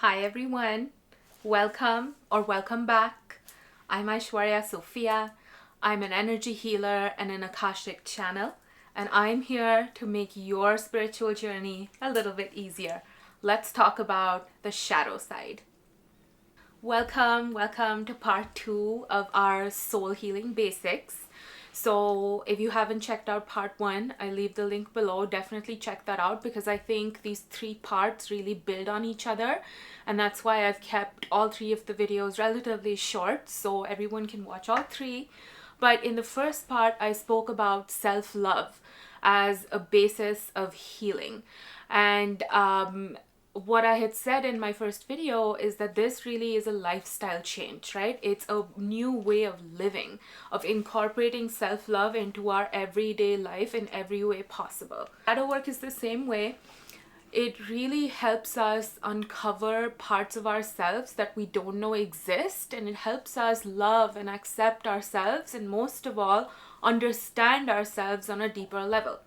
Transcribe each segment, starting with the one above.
Hi everyone, welcome back. I'm Aishwarya Sophia. I'm an energy healer and an Akashic channel, and I'm here to make your spiritual journey a little bit easier. Let's talk about the shadow side. Welcome to part 2 of our soul healing basics. So if you haven't checked out part 1, I leave the link below. Definitely check that out because I think these 3 parts really build on each other, and that's why I've kept all 3 of the videos relatively short so everyone can watch all 3. But in the first part, I spoke about self-love as a basis of healing. And what I had said in my first video is that this really is a lifestyle change, right? It's a new way of living, of incorporating self-love into our everyday life in every way possible. Shadow work is the same way. It really helps us uncover parts of ourselves that we don't know exist, and it helps us love and accept ourselves, and most of all, understand ourselves on a deeper level.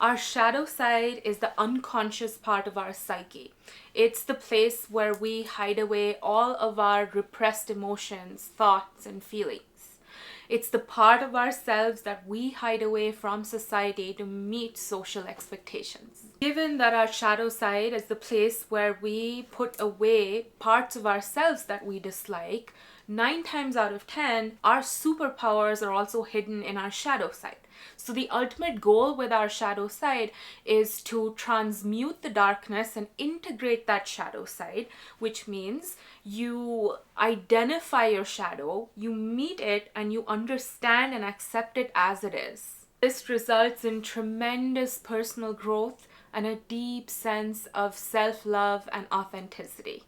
Our shadow side is the unconscious part of our psyche. It's the place where we hide away all of our repressed emotions, thoughts, and feelings. It's the part of ourselves that we hide away from society to meet social expectations. Given that our shadow side is the place where we put away parts of ourselves that we dislike, 9 times out of 10, our superpowers are also hidden in our shadow side. So the ultimate goal with our shadow side is to transmute the darkness and integrate that shadow side, which means you identify your shadow, you meet it, and you understand and accept it as it is. This results in tremendous personal growth and a deep sense of self-love and authenticity.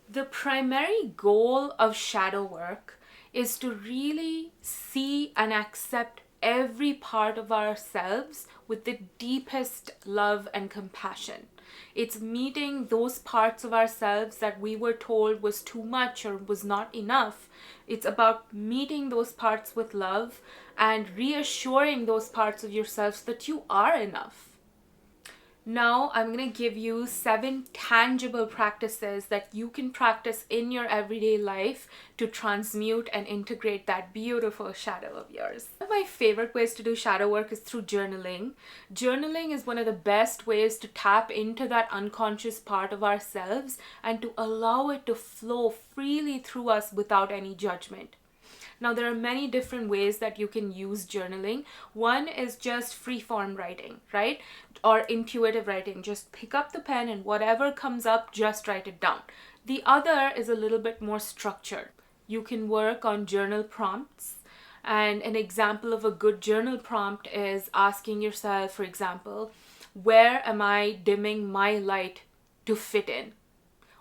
The primary goal of shadow work is to really see and accept every part of ourselves with the deepest love and compassion. It's meeting those parts of ourselves that we were told was too much or was not enough. It's about meeting those parts with love and reassuring those parts of yourselves that you are enough. Now I'm going to give you 7 tangible practices that you can practice in your everyday life to transmute and integrate that beautiful shadow of yours. One of my favorite ways to do shadow work is through journaling. Journaling is one of the best ways to tap into that unconscious part of ourselves and to allow it to flow freely through us without any judgment. Now, there are many different ways that you can use journaling. One is just free-form writing, right? Or intuitive writing. Just pick up the pen and whatever comes up, just write it down. The other is a little bit more structured. You can work on journal prompts. And an example of a good journal prompt is asking yourself, for example, where am I dimming my light to fit in?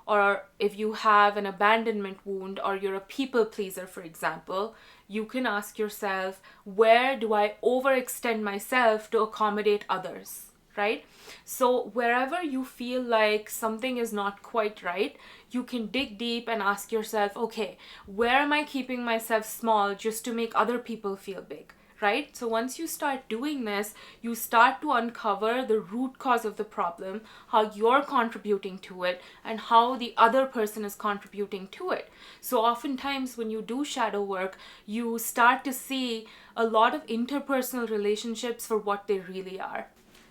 Or if you have an abandonment wound or you're a people pleaser, for example, you can ask yourself, where do I overextend myself to accommodate others, right? So wherever you feel like something is not quite right, you can dig deep and ask yourself, okay, where am I keeping myself small just to make other people feel big? Right? So once you start doing this, you start to uncover the root cause of the problem, how you're contributing to it, and how the other person is contributing to it. So oftentimes when you do shadow work, you start to see a lot of interpersonal relationships for what they really are.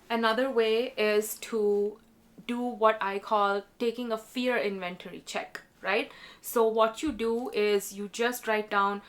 Another way is to do what I call taking a fear inventory check, right? So what you do is you just write down,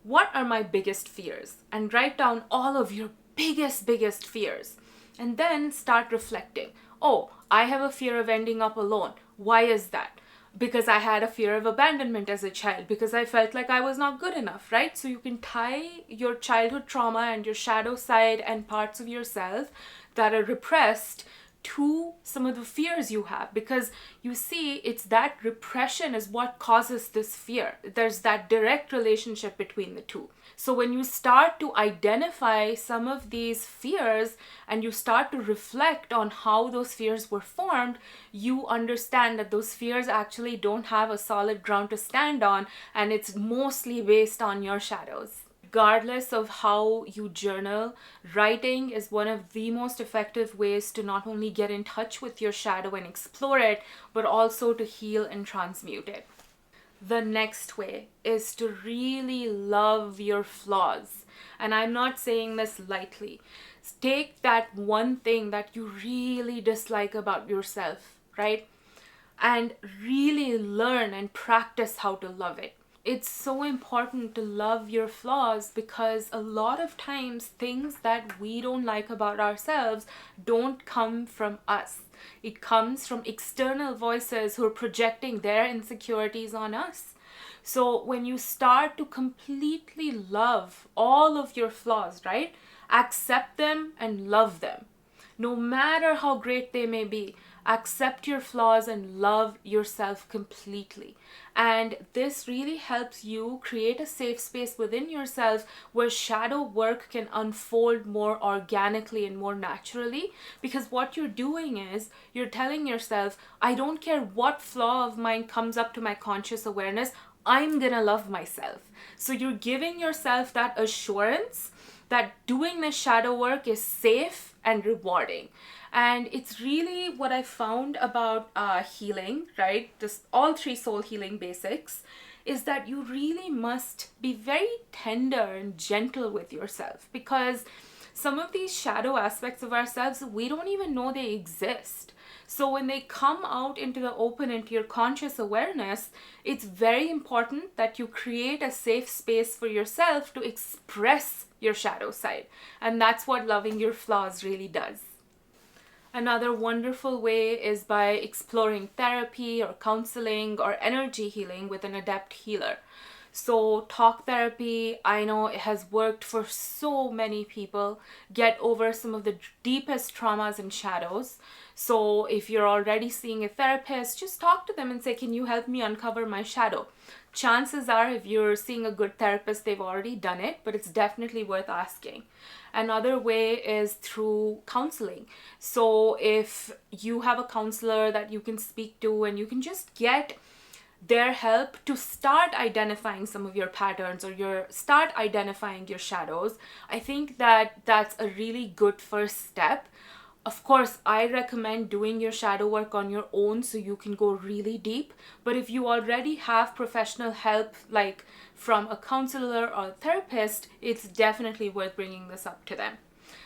what are my biggest fears? And write down all of your biggest fears. And then start reflecting. Oh, I have a fear of ending up alone. Why is that? Because I had a fear of abandonment as a child, because I felt like I was not good enough, right? So you can tie your childhood trauma and your shadow side and parts of yourself that are repressed to some of the fears you have, because you see, it's that repression is what causes this fear. There's that direct relationship between the two. So when you start to identify some of these fears and you start to reflect on how those fears were formed, you understand that those fears actually don't have a solid ground to stand on, and it's mostly based on your shadows. regardless of how you journal, writing is one of the most effective ways to not only get in touch with your shadow and explore it, but also to heal and transmute it. The next way is to really love your flaws. And I'm not saying this lightly. Take that one thing that you really dislike about yourself, right? And really learn and practice how to love it. It's so important to love your flaws because a lot of times things that we don't like about ourselves don't come from us. It comes from external voices who are projecting their insecurities on us. So when you start to completely love all of your flaws, right? Accept them and love them. No matter how great they may be, accept your flaws and love yourself completely. And this really helps you create a safe space within yourself where shadow work can unfold more organically and more naturally. Because what you're doing is you're telling yourself, I don't care what flaw of mine comes up to my conscious awareness, I'm gonna love myself. So you're giving yourself that assurance that doing this shadow work is safe and rewarding. And it's really what I found about healing, right? Just all three soul healing basics, is that you really must be very tender and gentle with yourself, because some of these shadow aspects of ourselves, we don't even know they exist. So when they come out into the open, into your conscious awareness, it's very important that you create a safe space for yourself to express your shadow side. And that's what loving your flaws really does. Another wonderful way is by exploring therapy or counseling or energy healing with an adept healer. So talk therapy, I know it has worked for so many people get over some of the deepest traumas and shadows. So if you're already seeing a therapist, just talk to them and say, can you help me uncover my shadow? Chances are, if you're seeing a good therapist, they've already done it, but it's definitely worth asking. Another way is through counseling. So if you have a counselor that you can speak to and you can just get their help to start identifying some of your patterns or start identifying your shadows, I think that that's a really good first step. Of course, I recommend doing your shadow work on your own so you can go really deep. But if you already have professional help, like from a counselor or a therapist, it's definitely worth bringing this up to them.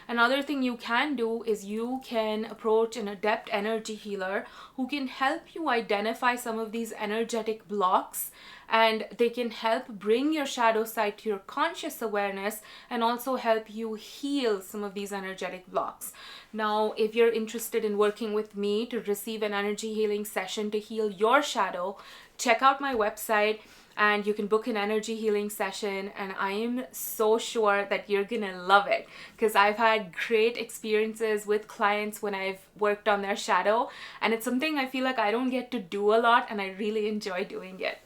Another thing you can do is you can approach an adept energy healer who can help you identify some of these energetic blocks, and they can help bring your shadow side to your conscious awareness and also help you heal some of these energetic blocks. Now, if you're interested in working with me to receive an energy healing session to heal your shadow, check out my website and you can book an energy healing session, and I am so sure that you're gonna love it because I've had great experiences with clients when I've worked on their shadow, and it's something I feel like I don't get to do a lot and I really enjoy doing it.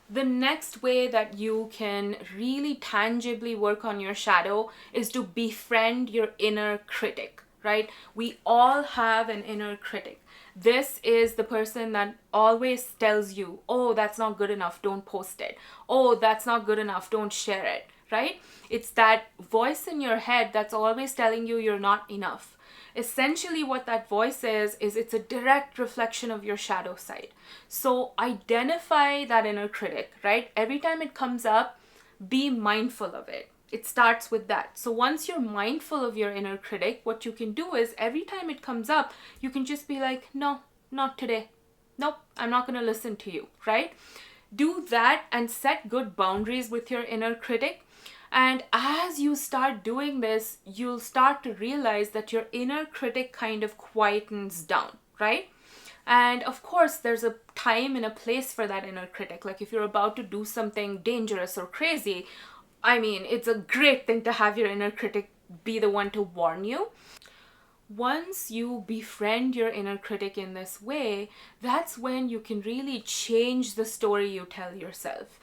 The next way that you can really tangibly work on your shadow is to befriend your inner critic, right? We all have an inner critic. This is the person that always tells you, oh, that's not good enough, don't post it. Oh, that's not good enough, don't share it, right? It's that voice in your head that's always telling you you're not enough. Essentially what that voice is it's a direct reflection of your shadow side. So identify that inner critic, right? Every time it comes up, be mindful of it. It starts with that. So once you're mindful of your inner critic, what you can do is every time it comes up, you can just be like, no, not today. Nope, I'm not going to listen to you, right? Do that and set good boundaries with your inner critic. And as you start doing this, you'll start to realize that your inner critic kind of quietens down, right? And of course, there's a time and a place for that inner critic. Like if you're about to do something dangerous or crazy, I mean, it's a great thing to have your inner critic be the one to warn you. Once you befriend your inner critic in this way, that's when you can really change the story you tell yourself.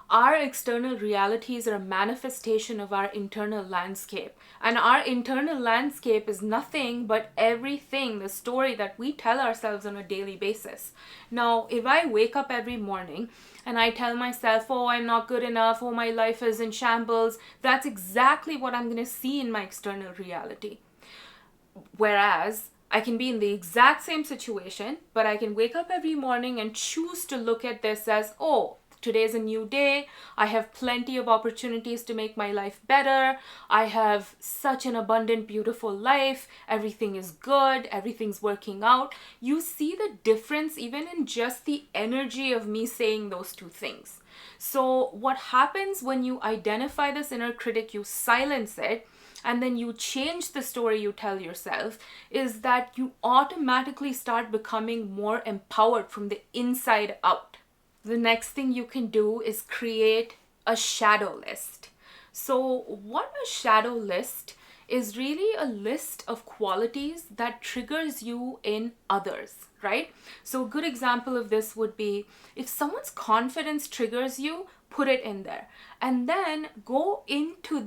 Our external realities are a manifestation of our internal landscape. And our internal landscape is nothing but everything, the story that we tell ourselves on a daily basis. Now, if I wake up every morning and I tell myself, oh, I'm not good enough, oh, my life is in shambles, that's exactly what I'm going to see in my external reality. Whereas I can be in the exact same situation, but I can wake up every morning and choose to look at this as, oh, today's a new day. I have plenty of opportunities to make my life better. I have such an abundant, beautiful life. Everything is good. Everything's working out. You see the difference even in just the energy of me saying those two things. So what happens when you identify this inner critic, you silence it, and then you change the story you tell yourself, is that you automatically start becoming more empowered from the inside out. The next thing you can do is create a shadow list. So what a shadow list is really a list of qualities that triggers you in others, right? So a good example of this would be if someone's confidence triggers you, put it in there. And then go into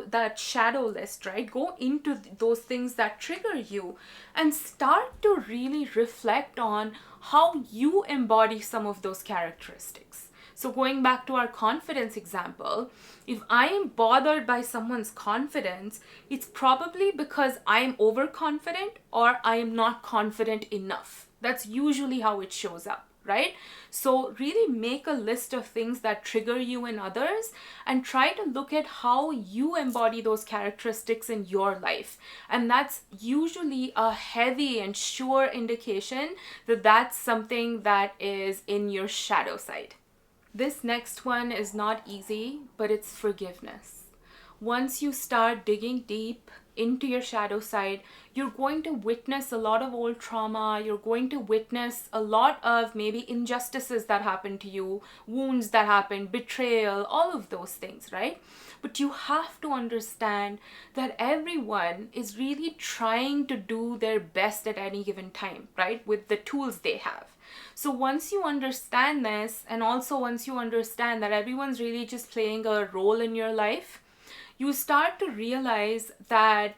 that shadow list, right? Go into those things that trigger you and start to really reflect on how you embody some of those characteristics. So going back to our confidence example, if I am bothered by someone's confidence, it's probably because I'm overconfident or I am not confident enough. That's usually how it shows up, right? So really make a list of things that trigger you in others and try to look at how you embody those characteristics in your life. And that's usually a heavy and sure indication that that's something that is in your shadow side. This next one is not easy, but it's forgiveness. Once you start digging deep into your shadow side, you're going to witness a lot of old trauma. You're going to witness a lot of maybe injustices that happened to you, wounds that happened, betrayal, all of those things, right? But you have to understand that everyone is really trying to do their best at any given time, right? With the tools they have. So once you understand this, and also once you understand that everyone's really just playing a role in your life, you start to realize that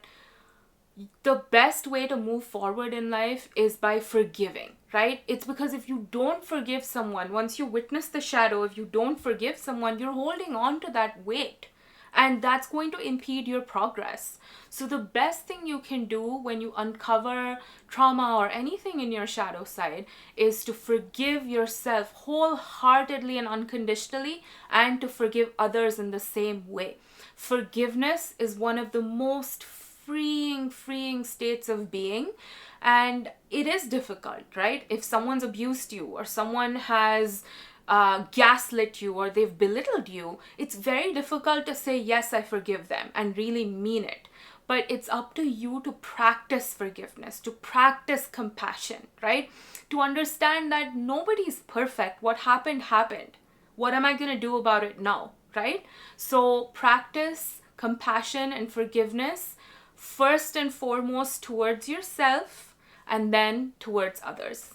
the best way to move forward in life is by forgiving, right? It's because if you don't forgive someone, once you witness the shadow, if you don't forgive someone, you're holding on to that weight. And that's going to impede your progress. So the best thing you can do when you uncover trauma or anything in your shadow side is to forgive yourself wholeheartedly and unconditionally, and to forgive others in the same way. Forgiveness is one of the most freeing states of being. And it is difficult, right? If someone's abused you or someone has gaslit you or they've belittled you, it's very difficult to say, yes, I forgive them and really mean it. But it's up to you to practice forgiveness, to practice compassion, right? To understand that nobody's perfect. What happened, happened. What am I going to do about it now, right? So practice compassion and forgiveness first and foremost towards yourself and then towards others.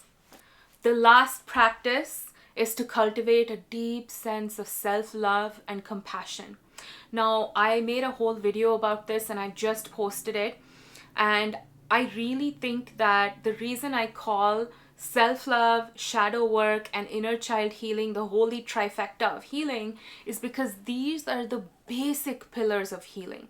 The last practice is to cultivate a deep sense of self-love and compassion. Now, I made a whole video about this and I just posted it. And I really think that the reason I call self-love, shadow work, and inner child healing the holy trifecta of healing is because these are the basic pillars of healing.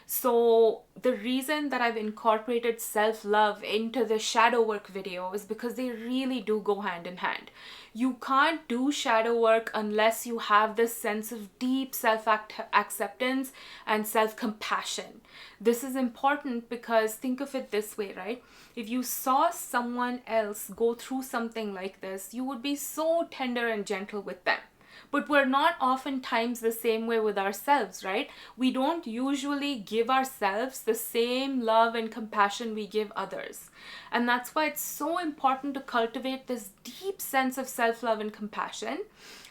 So the reason that I've incorporated self-love into the shadow work video is because they really do go hand in hand. You can't do shadow work unless you have this sense of deep self-acceptance and self-compassion. This is important because think of it this way, right? If you saw someone else go through something like this, you would be so tender and gentle with them. But we're not oftentimes the same way with ourselves, right? We don't usually give ourselves the same love and compassion we give others. And that's why it's so important to cultivate this deep sense of self-love and compassion,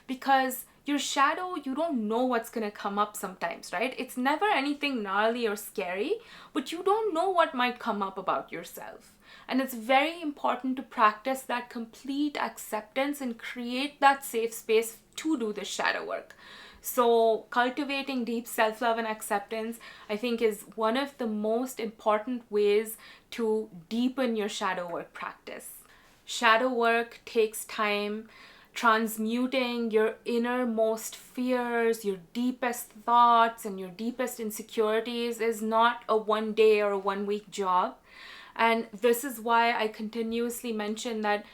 because your shadow, you don't know what's going to come up sometimes, right? It's never anything gnarly or scary, but you don't know what might come up about yourself. And it's very important to practice that complete acceptance and create that safe space to do the shadow work. So cultivating deep self-love and acceptance, I think, is one of the most important ways to deepen your shadow work practice. Shadow work takes time. Transmuting your innermost fears, your deepest thoughts, and your deepest insecurities is not a 1 day or a 1 week job. And this is why I continuously mention that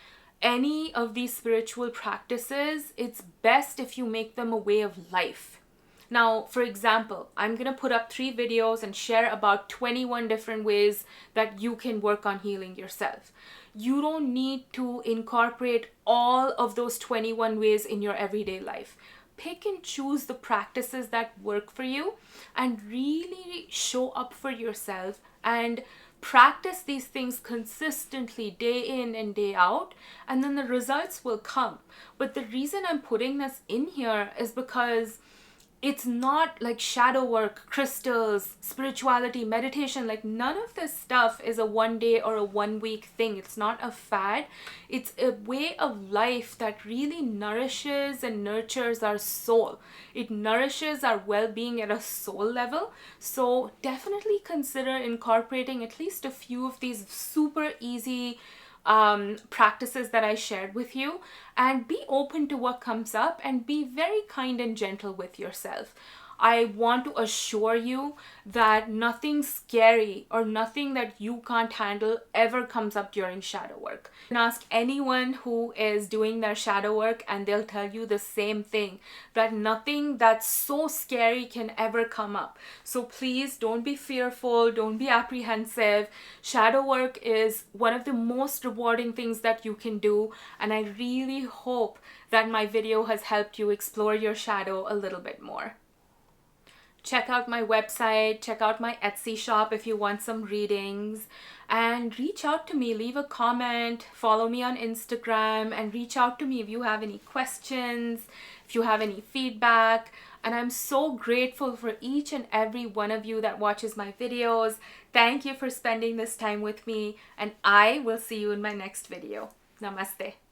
any of these spiritual practices, it's best if you make them a way of life. Now, for example, I'm going to put up 3 videos and share about 21 different ways that you can work on healing yourself. You don't need to incorporate all of those 21 ways in your everyday life. Pick and choose the practices that work for you and really show up for yourself and practice these things consistently day in and day out, and then the results will come. But the reason I'm putting this in here is because it's not like shadow work, crystals, spirituality, meditation. Like, none of this stuff is a 1 day or a 1 week thing. It's not a fad. It's a way of life that really nourishes and nurtures our soul. It nourishes our well-being at a soul level. So definitely consider incorporating at least a few of these super easy practices that I shared with you, and be open to what comes up and be very kind and gentle with yourself. I want to assure you that nothing scary or nothing that you can't handle ever comes up during shadow work. You can ask anyone who is doing their shadow work and they'll tell you the same thing, that nothing that's so scary can ever come up. So please don't be fearful, don't be apprehensive. Shadow work is one of the most rewarding things that you can do, and I really hope that my video has helped you explore your shadow a little bit more. Check out my website, check out my Etsy shop if you want some readings, and reach out to me, leave a comment, follow me on Instagram, and reach out to me if you have any questions, if you have any feedback. And I'm so grateful for each and every one of you that watches my videos. Thank you for spending this time with me, and I will see you in my next video. Namaste.